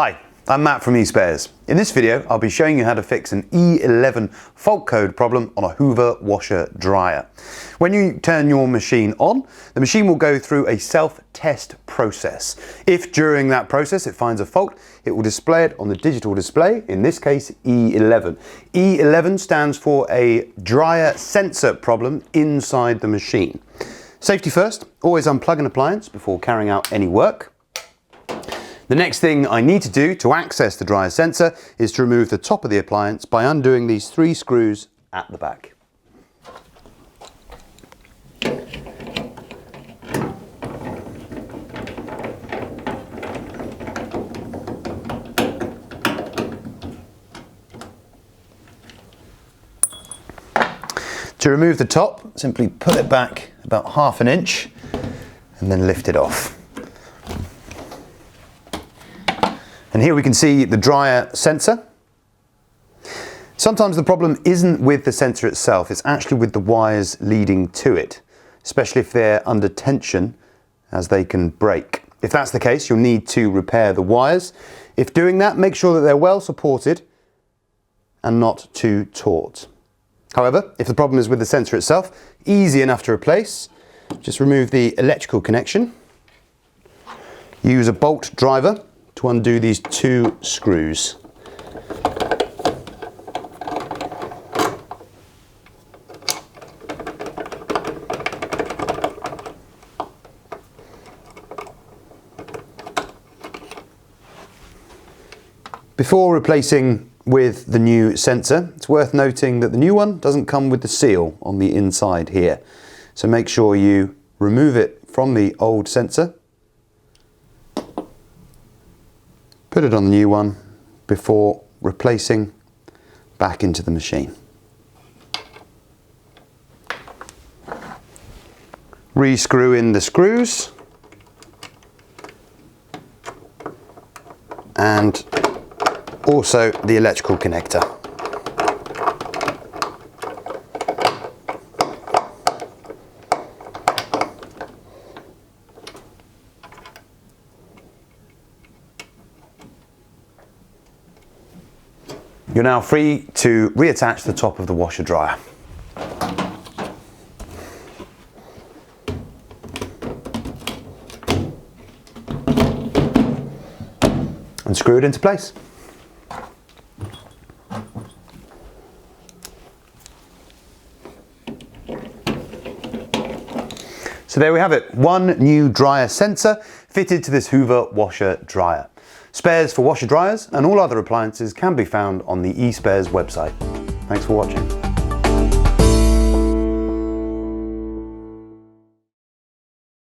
Hi, I'm Matt from eSpares. In this video, I'll be showing you how to fix an E11 fault code problem on a Hoover washer dryer. When you turn your machine on, the machine will go through a self-test process. If during that process it finds a fault, it will display it on the digital display, in this case E11. E11 stands for a dryer sensor problem inside the machine. Safety first, always unplug an appliance before carrying out any work. The next thing I need to do to access the dryer sensor is to remove the top of the appliance by undoing these 3 screws at the back. To remove the top, simply pull it back about ½ an inch and then lift it off. And here we can see the dryer sensor. Sometimes the problem isn't with the sensor itself, it's actually with the wires leading to it, especially if they're under tension, as they can break. If that's the case, you'll need to repair the wires. If doing that, make sure that they're well supported and not too taut. However, if the problem is with the sensor itself, easy enough to replace. Just remove the electrical connection. Use a bolt driver to undo these 2 screws. Before replacing with the new sensor, it's worth noting that the new one doesn't come with the seal on the inside here. So make sure you remove it from the old sensor, put it on the new one before replacing back into the machine. Re-screw in the screws and also the electrical connector. You're now free to reattach the top of the washer dryer. And screw it into place. So there we have it, one new dryer sensor fitted to this Hoover washer dryer. Spares for washer dryers and all other appliances can be found on the eSpares website. Thanks for watching.